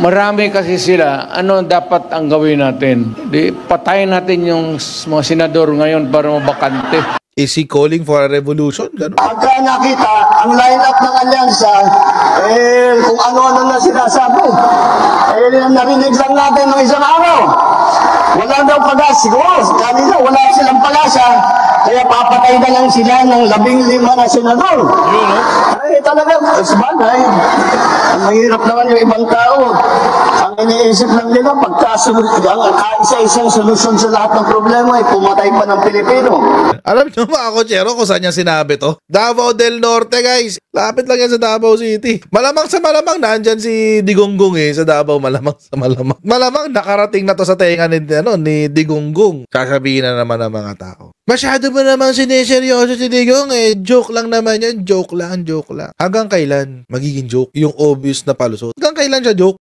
Marami kasi sila, ano dapat ang gawin natin? Di, patayin natin yung mga senador ngayon para mabakante. Is he calling for a revolution? Ganun. Pagka nakita ang line-up ng alyansa, kung ano-ano na sinasabi. Narinig lang natin ng isang araw. Wala daw pagas. Siguro, kanina wala silang pagasa. Kaya papatay na lang sila ng 15 na senador. Talaga, sabagay. Ang mahirap naman yung ibang tao. Ang iniisip lang nila, isa-isang solusyon sa lahat ng problema ay pumatay pa ng Pilipino. Alam nyo mga kotsero kung saan niya sinabi to? Davao del Norte, guys. Lapit lang yan sa Davao City. Malamang sa malamang nandyan si Digonggong sa Davao. Malamang sa malamang. Malamang nakarating na to sa tenga ni Digonggong. Sasabihin na naman ng mga tao. Masyado mo namang sineseryoso si Digong Joke lang naman yan. Joke lang. Hanggang kailan magiging joke yung obvious na palusot? Hanggang kailan siya joke?